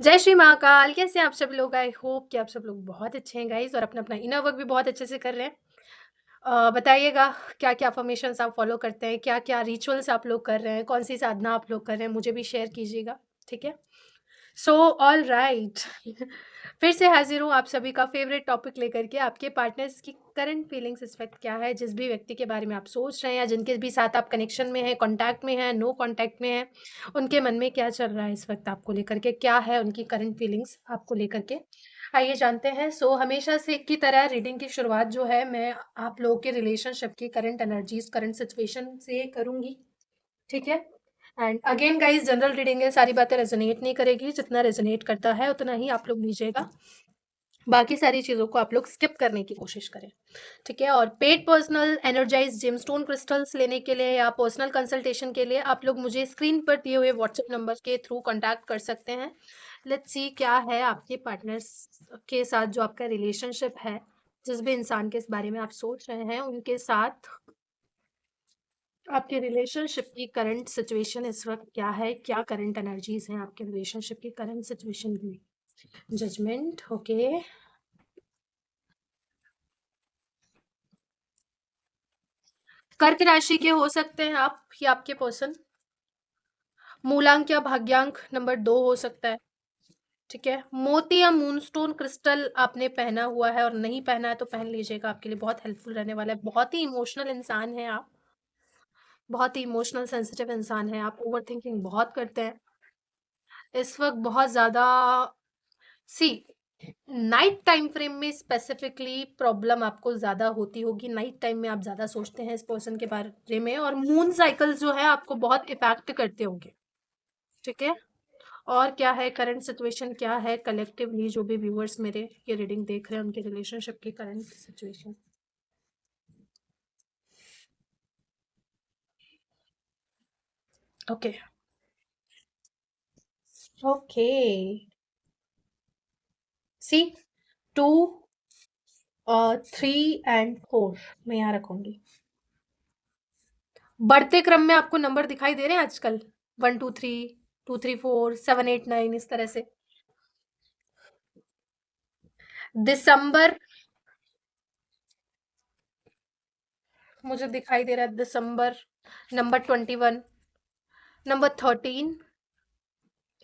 जय श्री महाकाल। कैसे हैं आप सब लोग? आई होप कि आप सब लोग बहुत अच्छे हैं गाइस और अपना-अपना इनर वर्क भी बहुत अच्छे से कर रहे हैं। बताइएगा क्या-क्या अफ़र्मेशंस आप फ़ॉलो करते हैं? क्या-क्या रिचुअल्स आप लोग कर रहे हैं? कौन-सी साधना आप लोग कर रहे हैं? मुझे भी शेयर कीजिएगा, ठीक है? सो ऑलराइट फिर से हाज़िर हूँ आप सभी का फ़ेवरेट टॉपिक लेकर के। आपके पार्टनर्स की करंट फीलिंग्स इस वक़्त क्या है? जिस भी व्यक्ति के बारे में आप सोच रहे हैं या जिनके भी साथ आप कनेक्शन में हैं, कॉन्टैक्ट में हैं, नो कॉन्टैक्ट में हैं, उनके मन में क्या चल रहा है इस वक़्त आपको लेकर के? क्या है उनकी करंट फीलिंग्स आपको लेकर के? आइए जानते हैं। सो हमेशा से की तरह रीडिंग की शुरुआत जो है मैं आप लोगों के रिलेशनशिप की करंट एनर्जीज़, करंट सिचुएशन से करूँगी, ठीक है? And again guys general reading है, सारी बातें रेजोनेट नहीं करेगी, जितना रेजोनेट करता है उतना ही आप लोग लीजिएगा, बाकी सारी चीज़ों को आप लोग स्किप करने की कोशिश करें, ठीक है? और paid personal energize gemstone crystals लेने के लिए या पर्सनल कंसल्टेशन के लिए आप लोग मुझे स्क्रीन पर दिए हुए व्हाट्सएप नंबर के थ्रू कॉन्टैक्ट कर सकते हैं। लेट्स सी क्या है आपके पार्टनर्स के साथ जो आपका रिलेशनशिप है, जिस भी इंसान के इस बारे में आप सोच रहे हैं उनके साथ आपके रिलेशनशिप की करंट सिचुएशन इस वक्त क्या है? क्या करंट एनर्जीज हैं आपके रिलेशनशिप की करंट सिचुएशन में? Judgment, okay. कर्क राशि के हो सकते हैं आप या आपके पर्सन। मूलांक या भाग्यांक नंबर 2 हो सकता है, ठीक है? मोती या मूनस्टोन क्रिस्टल आपने पहना हुआ है और नहीं पहना है तो पहन लीजिएगा, आपके लिए बहुत हेल्पफुल रहने वाला है। बहुत ही इमोशनल इंसान हैं आप, बहुत ही इमोशनल सेंसिटिव इंसान हैं आप, ओवरथिंकिंग बहुत करते हैं। इस वक्त बहुत ज़्यादा सी नाइट टाइम फ्रेम में स्पेसिफिकली प्रॉब्लम आपको ज़्यादा होती होगी। नाइट टाइम में आप ज़्यादा सोचते हैं इस पर्सन के बारे में और मून साइकिल्स जो है आपको बहुत इफेक्ट करते होंगे, ठीक है? और क्या है करंट सिचुएशन, क्या है कलेक्टिवली जो भी व्यूअर्स मेरे ये रीडिंग देख रहे हैं उनके रिलेशनशिप की current situation? Okay, okay. See 2 और 3 एंड 4 मैं यहाँ रखूंगी। बढ़ते क्रम में आपको नंबर दिखाई दे रहे हैं आजकल? 1 2 3, 2 3 4, 7 8 9 इस तरह से। दिसंबर, मुझे दिखाई दे रहा है दिसंबर, नंबर 21, नंबर 13।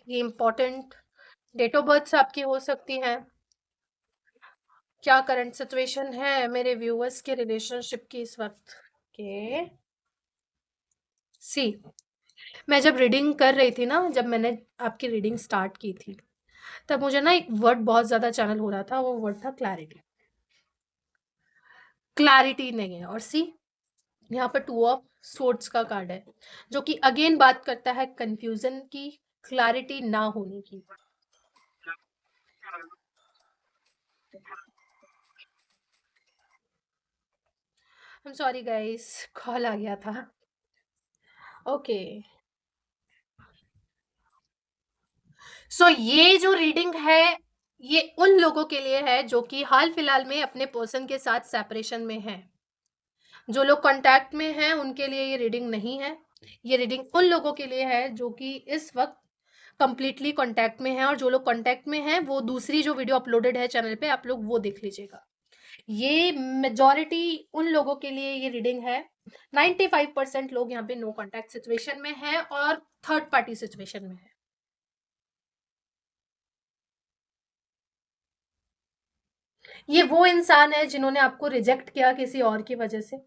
ये इंपॉर्टेंट डेट ऑफ बर्थ आपकी हो सकती हैं। क्या करंट सिचुएशन है मेरे व्यूअर्स के रिलेशनशिप की इस वक्त के? सी मैं जब रीडिंग कर रही थी ना, जब मैंने आपकी रीडिंग स्टार्ट की थी, तब मुझे ना एक वर्ड बहुत ज्यादा चैनल हो रहा था, वो वर्ड था क्लैरिटी। क्लैरिटी नहीं है। और सी यहाँ पर 2 ऑफ सोर्ड्स का कार्ड है, जो कि अगेन बात करता है कंफ्यूजन की, क्लैरिटी ना होने की। I am sorry guys, call आ गया था। ओके, सो ये जो रीडिंग है ये उन लोगों के लिए है जो कि हाल फिलहाल में अपने पर्सन के साथ सेपरेशन में हैं। जो लोग कांटेक्ट में हैं उनके लिए ये रीडिंग नहीं है। ये रीडिंग उन लोगों के लिए है जो कि इस वक्त कंप्लीटली कांटेक्ट में हैं, और जो लोग कांटेक्ट में हैं वो दूसरी जो वीडियो अपलोडेड है चैनल पे आप लोग वो देख लीजिएगा। ये मेजॉरिटी उन लोगों के लिए ये रीडिंग है। 95% लोग यहाँ पे नो कांटेक्ट सिचुएशन में हैं और थर्ड पार्टी सिचुएशन में है। ये वो इंसान है जिन्होंने आपको रिजेक्ट किया किसी और की वजह से।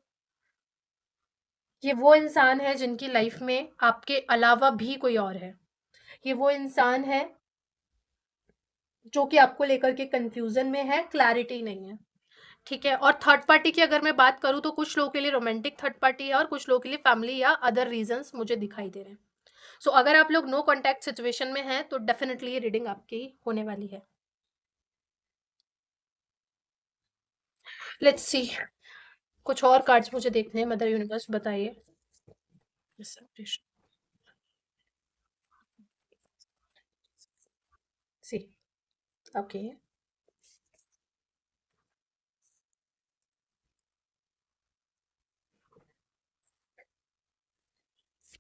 ये वो इंसान है जिनकी लाइफ में आपके अलावा भी कोई और है। ये वो इंसान है जो कि आपको लेकर के कंफ्यूजन में है, क्लैरिटी नहीं है, ठीक है? और थर्ड पार्टी की अगर मैं बात करूं तो कुछ लोगों के लिए रोमांटिक थर्ड पार्टी है और कुछ लोगों के लिए फैमिली या अदर रीजंस मुझे दिखाई दे रहे हैं। सो अगर आप लोग नो कॉन्टैक्ट सिचुएशन में हैं तो डेफिनेटली ये रीडिंग आपकी होने वाली है। लेट्स सी, कुछ और कार्ड्स मुझे देखने हैं। मदर यूनिवर्स बताइए। सी, ओके,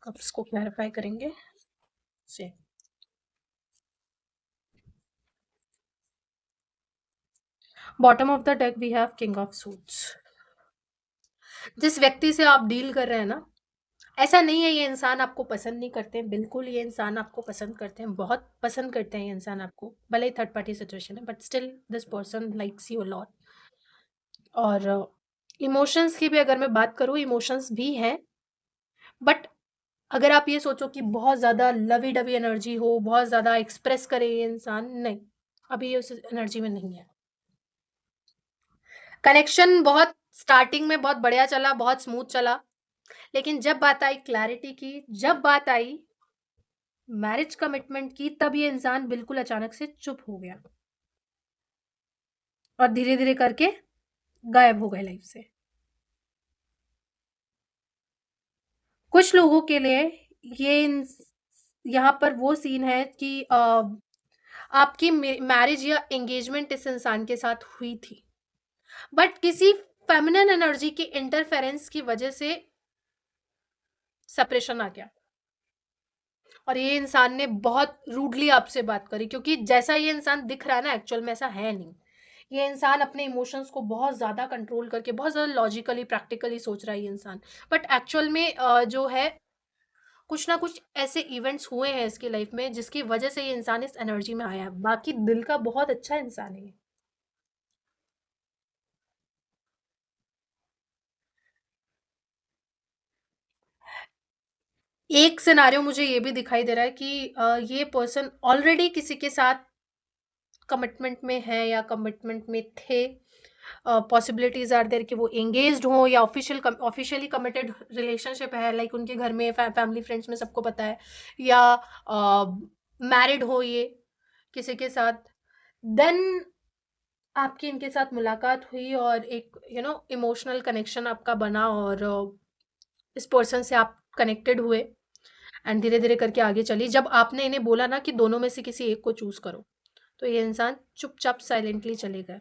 कप्स को क्लैरिफाई करेंगे। See, bottom of the deck we have king of suits. जिस व्यक्ति से आप डील कर रहे हैं ना, ऐसा नहीं है ये इंसान आपको पसंद नहीं करते हैं, बिल्कुल ये इंसान आपको पसंद करते हैं, बहुत पसंद करते हैं ये इंसान आपको, भले ही थर्ड पार्टी सिचुएशन है, but still this person likes you a lot. और इमोशंस की भी अगर मैं बात करूँ, इमोशंस भी हैं, बट अगर आप ये सोचो कि बहुत ज़्यादा लवी डवी एनर्जी हो, बहुत ज़्यादा एक्सप्रेस करे ये इंसान, नहीं, अभी ये उस एनर्जी में नहीं है। कनेक्शन बहुत स्टार्टिंग में बहुत बढ़िया चला, बहुत स्मूथ चला, लेकिन जब बात आई क्लैरिटी की, जब बात आई मैरिज कमिटमेंट की, तब ये इंसान बिल्कुल अचानक से चुप हो गया और धीरे धीरे करके गायब हो गए लाइफ से। कुछ लोगों के लिए ये यहाँ पर वो सीन है कि आपकी मैरिज या एंगेजमेंट इस इंसान के साथ हुई थी, बट किसी फेमिनिन एनर्जी की इंटरफेरेंस की वजह से सेपरेशन आ गया और ये इंसान ने बहुत रूडली आपसे बात करी, क्योंकि जैसा ये इंसान दिख रहा है ना, एक्चुअल में ऐसा है नहीं। ये इंसान अपने इमोशंस को बहुत ज़्यादा कंट्रोल करके बहुत ज़्यादा लॉजिकली प्रैक्टिकली सोच रहा है ये इंसान, बट एक्चुअल में जो है कुछ ना कुछ ऐसे इवेंट्स हुए हैं इसकी लाइफ में जिसकी वजह से ये इंसान इस एनर्जी में आया है। बाकी दिल का बहुत अच्छा इंसान है ये। एक सिनेरियो मुझे ये भी दिखाई दे रहा है कि ये पर्सन ऑलरेडी किसी के साथ कमिटमेंट में है या कमिटमेंट में थे। पॉसिबिलिटीज आर देयर कि वो एंगेज्ड हो या ऑफिशियली कमिटेड रिलेशनशिप है, लाइक उनके घर में फैमिली फ्रेंड्स में सबको पता है, या मैरिड हो ये किसी के साथ। देन आपकी इनके साथ मुलाकात हुई और एक इमोशनल कनेक्शन आपका बना और इस पर्सन से आप कनेक्टेड हुए एंड धीरे धीरे करके आगे चली। जब आपने इन्हें बोला ना कि दोनों में से किसी एक को चूज करो, तो ये इंसान चुपचाप साइलेंटली चले गए।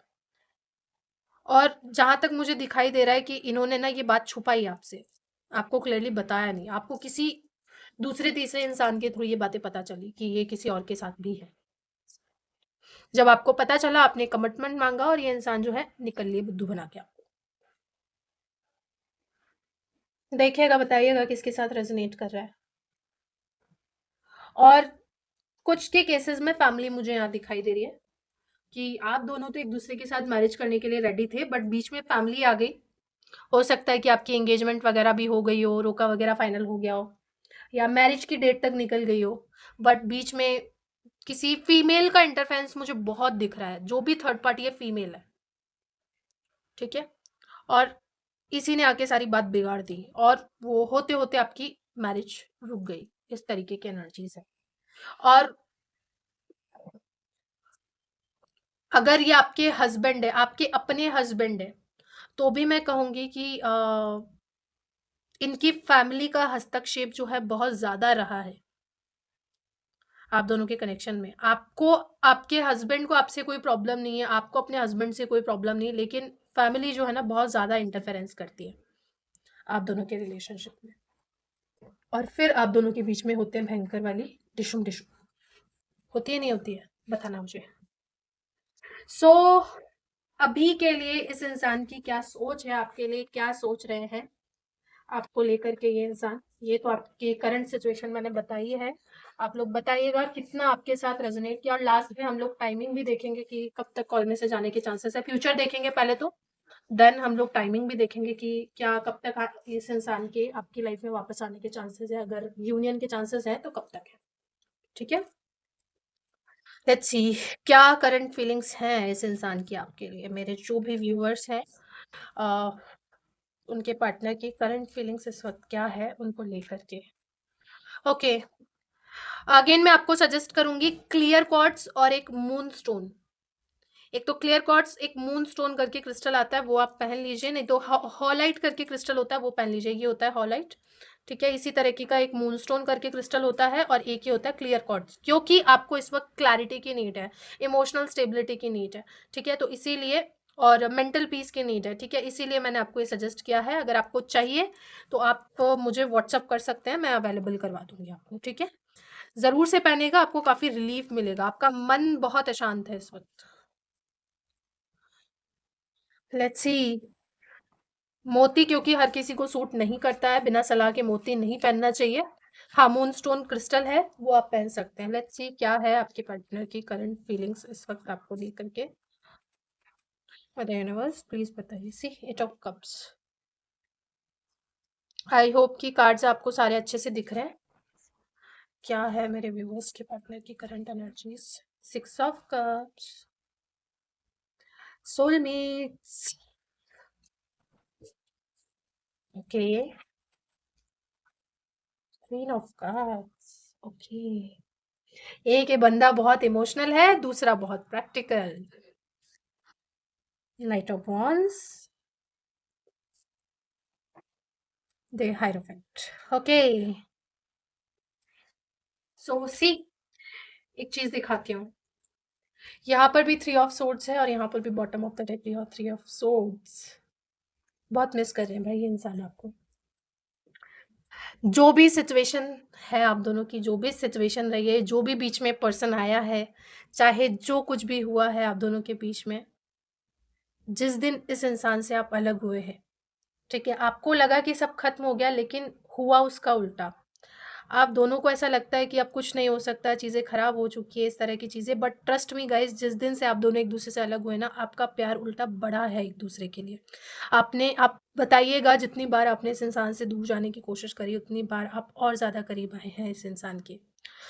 और जहां तक मुझे दिखाई दे रहा है कि इन्होंने ना ये बात छुपाई आपसे, आपको क्लियरली बताया नहीं, आपको किसी दूसरे तीसरे इंसान के थ्रू ये बातें पता चली कि ये किसी और के साथ भी है। जब आपको पता चला, आपने कमिटमेंट मांगा और ये इंसान जो है निकल लिए बुद्धू बना के आपको। देखिएगा, बताइएगा किसके साथ रेजोनेट कर रहा है। और कुछ के केसेस में फैमिली मुझे यहाँ दिखाई दे रही है कि आप दोनों तो एक दूसरे के साथ मैरिज करने के लिए रेडी थे, बट बीच में फैमिली आ गई। हो सकता है कि आपकी एंगेजमेंट वगैरह भी हो गई हो, रोका वगैरह फाइनल हो गया हो, या मैरिज की डेट तक निकल गई हो, बट बीच में किसी फीमेल का इंटरफेरेंस मुझे बहुत दिख रहा है। जो भी थर्ड पार्टी है फीमेल है, ठीक है, और इसी ने आके सारी बात बिगाड़ दी और वो होते होते आपकी मैरिज रुक गई। इस तरीके की एनर्जीज है। और अगर ये आपके हस्बैंड है, आपके अपने हस्बैंड है, तो भी मैं कहूंगी कि इनकी फैमिली का हस्तक्षेप जो है बहुत ज्यादा रहा है आप दोनों के कनेक्शन में। आपको, आपके हस्बैंड को आपसे कोई प्रॉब्लम नहीं है, आपको अपने हस्बैंड से कोई प्रॉब्लम नहीं है, लेकिन फैमिली जो है ना बहुत ज्यादा इंटरफेरेंस करती है आप दोनों के रिलेशनशिप में। और फिर आप दोनों के बीच में होते हैं भयंकर वाली डिशुम डिशुम। होती है नहीं होती है, बताना मुझे। सो अभी के लिए इस इंसान की क्या सोच है, आपके लिए क्या सोच रहे हैं आपको लेकर के ये इंसान, ये तो आपकी करंट सिचुएशन मैंने बताई है। आप लोग बताइएगा कितना आपके साथ रेजोनेट किया, और लास्ट में हम लोग टाइमिंग भी देखेंगे कि कब तक कॉल में से जाने के चांसेस है। फ्यूचर देखेंगे पहले तो, देन हम लोग टाइमिंग भी देखेंगे कि क्या कब तक इस इंसान के आपकी लाइफ में वापस आने के चांसेस है, अगर यूनियन के चांसेस है तो कब तक है। ठीक है, लेट्स सी क्या करंट फीलिंग्स हैं इस इंसान की आपके लिए। मेरे जो भी व्यूअर्स हैं, उनके पार्टनर की करंट फीलिंग्स इस वक्त क्या है उनको लेकर के। ओके, अगेन मैं आपको सजेस्ट करूंगी क्लियर क्वार्ट्स और एक मून स्टोन। एक तो क्लियर क्वार्ट्स, एक मून स्टोन करके क्रिस्टल आता है, वो आप पहन लीजिए, नहीं तो हॉलाइट करके क्रिस्टल होता है वो पहन लीजिए। ये होता है हॉलाइट, ठीक है। इसी तरीके का एक मून स्टोन करके क्रिस्टल होता है और एक ही होता है क्लियर क्वार्ट्स, क्योंकि आपको इस वक्त क्लैरिटी की नीड है, इमोशनल स्टेबिलिटी की नीड है, ठीक है, तो इसीलिए, और मेंटल पीस की नीड है, ठीक है, इसीलिए मैंने आपको ये सजेस्ट किया है। अगर आपको चाहिए तो आप मुझे व्हाट्सअप कर सकते हैं, मैं अवेलेबल करवा दूंगी आपको, ठीक है। जरूर से पहनेगा, आपको काफी रिलीफ मिलेगा, आपका मन बहुत अशांत है इस वक्त। Let's see. मोती क्योंकि हर किसी को सूट नहीं करता है, बिना सलाह के मोती नहीं पहनना चाहिए। हाँ, मूनस्टोन क्रिस्टल है, वो आप पहन सकते हैं। लेट्स सी क्या है आपके पार्टनर की करंट फीलिंग्स इस वक्त आपको लेकर के। यूनिवर्स प्लीज बताइए। See eight of cups. I hope कि कार्ड्स आपको सारे अच्छे से दिख रहे हैं। क्या है मेरे व्यूवर्स के पार्टनर की current energies. Six of cups, soulmates. Okay, queen of cups. Okay, एक ये बंदा बहुत इमोशनल है, दूसरा बहुत practical. Knight of wands, the hierophant। Okay, so see एक चीज दिखाती हूँ। यहाँ पर भी थ्री ऑफ सोर्ड्स है और यहाँ पर भी बॉटम ऑफ द डेक और थ्री ऑफ सोर्ड्स। बहुत मिस कर रहे हैं भाई ये इंसान आपको। जो भी सिचुएशन है आप दोनों की, जो भी सिचुएशन रही है, जो भी बीच में पर्सन आया है, चाहे जो कुछ भी हुआ है आप दोनों के बीच में, जिस दिन इस इंसान से आप अलग हुए हैं, ठीक है, आपको लगा कि सब खत्म हो गया, लेकिन हुआ उसका उल्टा। आप दोनों को ऐसा लगता है कि अब कुछ नहीं हो सकता, चीज़ें खराब हो चुकी है, इस तरह की चीज़ें। बट ट्रस्ट मी गाइस, जिस दिन से आप दोनों एक दूसरे से अलग हुए ना, आपका प्यार उल्टा बढ़ा है एक दूसरे के लिए। आप बताइएगा, जितनी बार आपने इस इंसान से दूर जाने की कोशिश करी, उतनी बार आप और ज़्यादा करीब आए हैं इस इंसान के।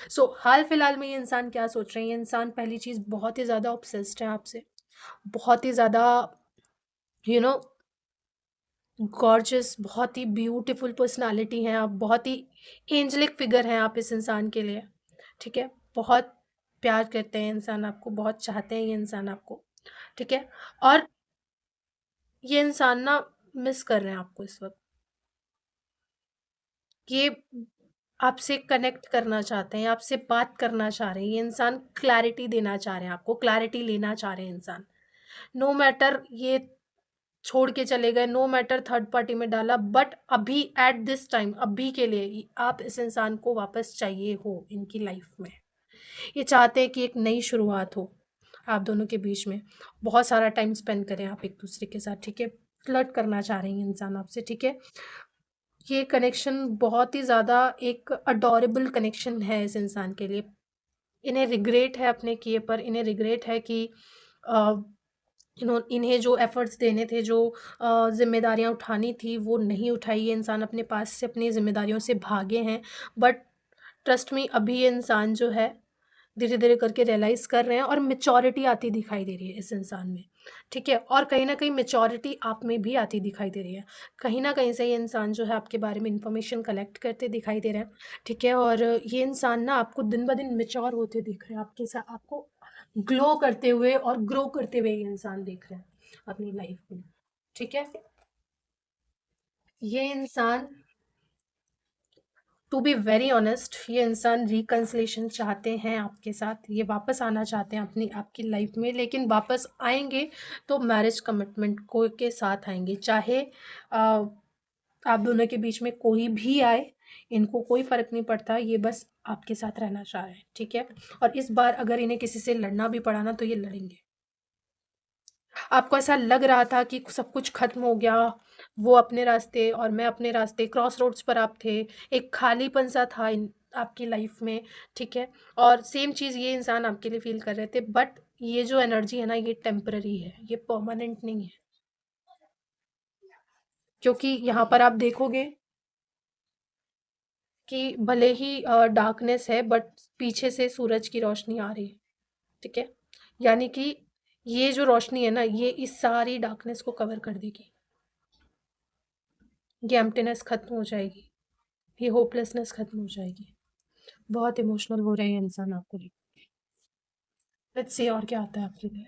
सो हाल फिलहाल में ये इंसान क्या सोच रहे हैं? ये इंसान पहली चीज़ बहुत ही ज़्यादा ऑब्सेस्ड है आपसे, बहुत ही ज़्यादा, यू नो गॉर्जियस, बहुत ही ब्यूटीफुल पर्सनालिटी हैं आप, बहुत ही एंजेलिक फिगर हैं आप इस इंसान के लिए, ठीक है। बहुत प्यार करते हैं इंसान आपको, बहुत चाहते हैं ये इंसान आपको, ठीक है। और ये इंसान ना मिस कर रहे हैं आपको इस वक्त। ये आपसे कनेक्ट करना चाहते हैं, आपसे बात करना चाह रहे हैं, ये इंसान क्लैरिटी देना चाह रहे हैं आपको, क्लैरिटी लेना चाह रहे हैं इंसान। नो मैटर ये छोड़ के चले गए, नो मैटर थर्ड पार्टी में डाला, बट अभी एट दिस टाइम, अभी के लिए आप इस इंसान को वापस चाहिए हो इनकी लाइफ में। ये चाहते हैं कि एक नई शुरुआत हो आप दोनों के बीच में, बहुत सारा टाइम स्पेंड करें आप एक दूसरे के साथ, ठीक है। फ्लर्ट करना चाह रहे हैं इंसान आपसे, ठीक है। ये कनेक्शन बहुत ही ज़्यादा एक अडोरेबल कनेक्शन है इस इंसान के लिए। इन्हें रिग्रेट है अपने किए पर, इन्हें रिग्रेट है कि इन्हें जो एफर्ट्स देने थे, जो जिम्मेदारियां उठानी थी, वो नहीं उठाई। ये इंसान अपने पास से अपनी जिम्मेदारियों से भागे हैं। बट ट्रस्ट मी, अभी ये इंसान जो है धीरे धीरे करके रियलाइज़ कर रहे हैं और मेचोरिटी आती दिखाई दे रही है इस इंसान में, ठीक है। और कहीं ना कहीं मेचोरिटी आप में भी आती दिखाई दे रही है। कहीं ना कहीं से ये इंसान जो है आपके बारे में इंफॉर्मेशन कलेक्ट करते दिखाई दे रहे हैं, ठीक है। और ये इंसान ना आपको दिन ब दिन मेच्योर होते दिख रहे हैं, आपके साथ आपको ग्लो करते हुए और ग्रो करते हुए ये इंसान देख रहे हैं अपनी लाइफ में, ठीक है। ये इंसान, टू बी वेरी ऑनेस्ट, ये इंसान रिकन्सिलेशन चाहते हैं आपके साथ, ये वापस आना चाहते हैं अपनी आपकी लाइफ में, लेकिन वापस आएंगे तो मैरिज कमिटमेंट को के साथ आएंगे। चाहे आप दोनों के बीच में कोई भी आए, इनको कोई फर्क नहीं पड़ता, ये बस आपके साथ रहना चाह रहे हैं, ठीक है। और इस बार अगर इन्हें किसी से लड़ना भी पड़ा ना, तो ये लड़ेंगे। आपको ऐसा लग रहा था कि सब कुछ खत्म हो गया, वो अपने रास्ते और मैं अपने रास्ते, क्रॉस रोड्स पर आप थे, एक खालीपन सा था आपकी लाइफ में, ठीक है। और सेम चीज़ ये इंसान आपके लिए फील कर रहे थे, बट ये जो एनर्जी है ना, ये टेम्पररी है, ये परमानेंट नहीं है। क्योंकि यहाँ पर आप देखोगे कि भले ही डार्कनेस है, बट पीछे से सूरज की रोशनी आ रही है, ठीक है। यानी कि ये जो रोशनी है ना, ये इस सारी डार्कनेस को कवर कर देगी। ये एम्प्टीनेस खत्म हो जाएगी, ये होपलेसनेस खत्म हो जाएगी। बहुत इमोशनल हो रहे हैं इंसान आपको लेकर। लेट्स सी और क्या आता है आपके लिए।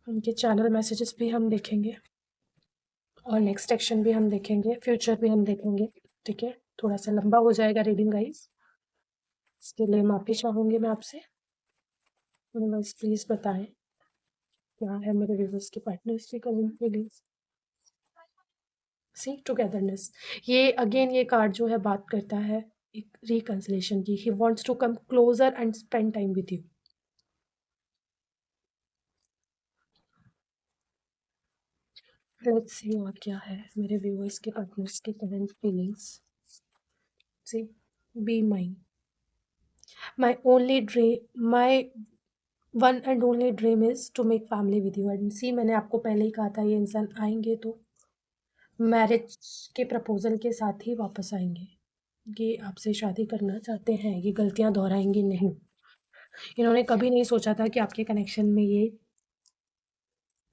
उनके चैनल मैसेजेस भी हम देखेंगे और नेक्स्ट एक्शन भी हम देखेंगे, फ्यूचर भी हम देखेंगे, ठीक है। थोड़ा सा लंबा हो जाएगा रीडिंग गाइस, इसके लिए माफ़ी चाहूँगी मैं आपसे। बस प्लीज़ बताएं क्या है मेरे व्यूवर्स के पार्टनर्स की कमिंग फीलिंग्स। सी टुगेदरनेस, ये अगेन ये कार्ड जो है बात करता है एक रिकंसिलेशन की। He wants to come closer and spend time with you. Let's see और क्या है मेरे व्यूअर्स के पार्टनर्स के current feelings. See, be mine, my only dream, my one and only dream is to make family with you. And see, मैंने आपको पहले ही कहा था ये इंसान आएंगे तो मैरिज के प्रपोजल के साथ ही वापस आएंगे। ये आपसे शादी करना चाहते हैं, ये गलतियां दोहराएंगे नहीं। इन्होंने कभी नहीं सोचा था कि आपके कनेक्शन में ये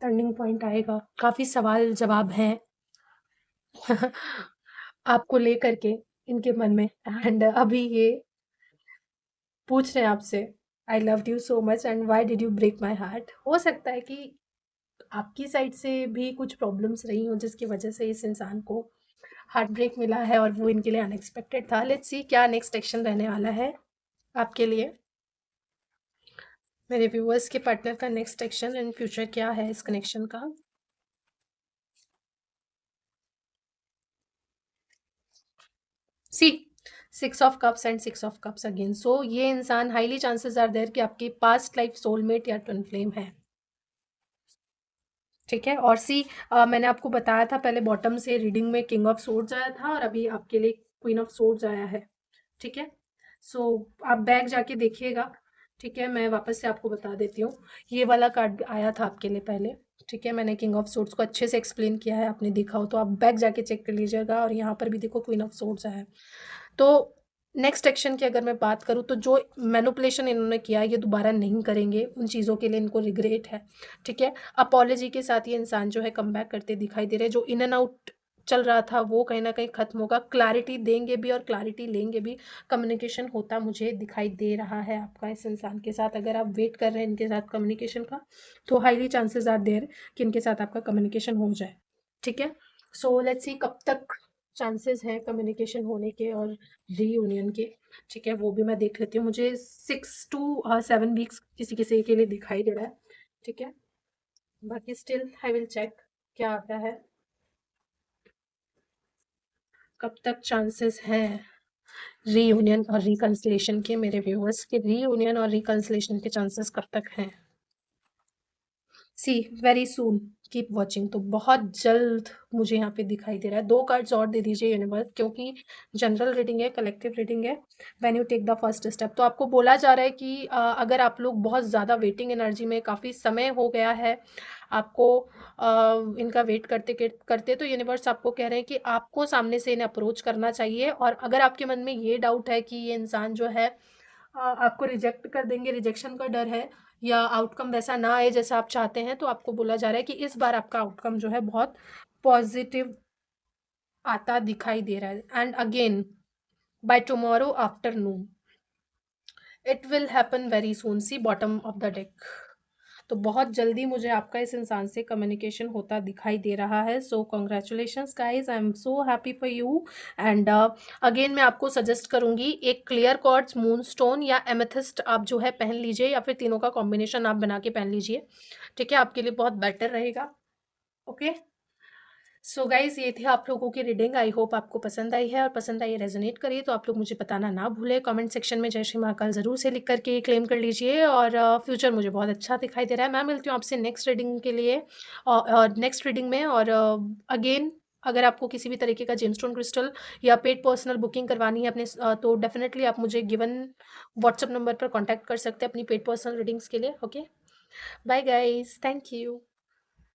टर्निंग पॉइंट आएगा। काफ़ी सवाल जवाब हैं आपको लेकर के इनके मन में। एंड अभी ये पूछ रहे हैं आपसे, I loved you so much and why did you break my heart. हो सकता है कि आपकी साइड से भी कुछ प्रॉब्लम्स रही हो जिसकी वजह से इस इंसान को हार्ट ब्रेक मिला है और वो इनके लिए अनएक्सपेक्टेड था। लेट्स सी क्या नेक्स्ट एक्शन रहने वाला है आपके लिए, मेरे व्यूअर्स के पार्टनर का नेक्स्ट एक्शन एंड फ्यूचर क्या है इस कनेक्शन का। See, 6 of cups and 6 of cups again. So ये इंसान हाईली चांसेस आर देयर कि आपकी पास्ट लाइफ सोलमेट या ट्विन फ्लेम है। ठीक है। और सी, मैंने आपको बताया था पहले बॉटम से रीडिंग में किंग ऑफ सोर्ड्स आया था और अभी आपके लिए क्वीन ऑफ सोर्ड्स आया है। ठीक है। सो आप बैग जाके देखिएगा। ठीक है, मैं वापस से आपको बता देती हूँ। ये वाला कार्ड आया था आपके लिए पहले। ठीक है, मैंने किंग ऑफ सोर्ड्स को अच्छे से एक्सप्लेन किया है, आपने देखा हो तो आप बैग जाके चेक कर लीजिएगा। और यहाँ पर भी देखो क्वीन ऑफ सोर्ड्स आया है। तो नेक्स्ट एक्शन की अगर मैं बात करूँ तो जो मैनिपुलेशन इन्होंने किया ये दोबारा नहीं करेंगे, उन चीज़ों के लिए इनको रिग्रेट है। ठीक है, अपॉलॉजी के साथ ये इंसान जो है कम बैक करते दिखाई दे रहे हैं। जो इन एंड आउट चल रहा था वो कहीं ना कहीं खत्म होगा, क्लैरिटी देंगे भी और क्लैरिटी लेंगे भी। कम्युनिकेशन होता मुझे दिखाई दे रहा है आपका इस इंसान के साथ। अगर आप वेट कर रहे हैं इनके साथ कम्युनिकेशन का तो हाईली चांसेस आर देयर कि इनके साथ आपका कम्युनिकेशन हो जाए। ठीक है। सो लेट्स सी कब तक चांसेस हैं कम्युनिकेशन होने के और रीयूनियन के। ठीक है, वो भी मैं देख लेती हूँ। मुझे 6 to 7 वीक्स किसी किसी के लिए दिखाई दे रहा है। ठीक है, बाकी स्टिल आई विल चेक क्या आता है, कब तक चांसेस हैं रीयूनियन और रिकंसिलेशन के। मेरे व्यूअर्स के रीयूनियन और रिकंसिलेशन के चांसेस कब तक हैं। सी, वेरी सून, कीप वॉचिंग। तो बहुत जल्द मुझे यहाँ पे दिखाई दे रहा है। 2 कार्ड्स और दे दीजिए यूनिवर्स, क्योंकि जनरल रीडिंग है, कलेक्टिव रीडिंग है। When you take the first step, तो आपको बोला जा रहा है कि अगर आप लोग बहुत ज़्यादा वेटिंग एनर्जी में काफ़ी समय हो गया है आपको इनका वेट करते करते, तो यूनिवर्स आपको कह रहे हैं कि आपको सामने से इन्हें अप्रोच करना चाहिए। और अगर आपके मन में ये डाउट है कि ये इंसान जो है आपको रिजेक्ट कर देंगे, रिजेक्शन का डर है या आउटकम वैसा ना आए जैसा आप चाहते हैं, तो आपको बोला जा रहा है कि इस बार आपका आउटकम जो है बहुत पॉजिटिव आता दिखाई दे रहा है। And again by tomorrow afternoon it will happen very soon. See bottom of the deck. तो बहुत जल्दी मुझे आपका इस इंसान से कम्युनिकेशन होता दिखाई दे रहा है। सो congratulations guys, I am so happy for you. And again मैं आपको सजेस्ट करूंगी एक क्लियर क्वार्ट्ज मून स्टोन या एमेथिस्ट आप जो है पहन लीजिए, या फिर तीनों का कॉम्बिनेशन आप बना के पहन लीजिए। ठीक है, आपके लिए बहुत बेटर रहेगा। ओके। सो गाइज ये थी आप लोगों की रीडिंग। आई होप आपको पसंद आई है, और पसंद आई रेजोनेट करिए तो आप लोग मुझे बताना ना भूले कमेंट सेक्शन में। जय श्री महाकाल ज़रूर से लिख करके क्लेम कर लीजिए। और फ्यूचर मुझे बहुत अच्छा दिखाई दे रहा है। मैं मिलती हूँ आपसे नेक्स्ट रीडिंग के लिए और नेक्स्ट रीडिंग में। और अगेन अगर आपको किसी भी तरीके का जेमस्टोन क्रिस्टल या पेड पर्सनल बुकिंग करवानी है अपने तो डेफिनेटली आप मुझे गिवन व्हाट्सएप नंबर पर कॉन्टैक्ट कर सकते हैं अपनी पेड पर्सनल रीडिंग्स के लिए। Okay, bye guys, thank you.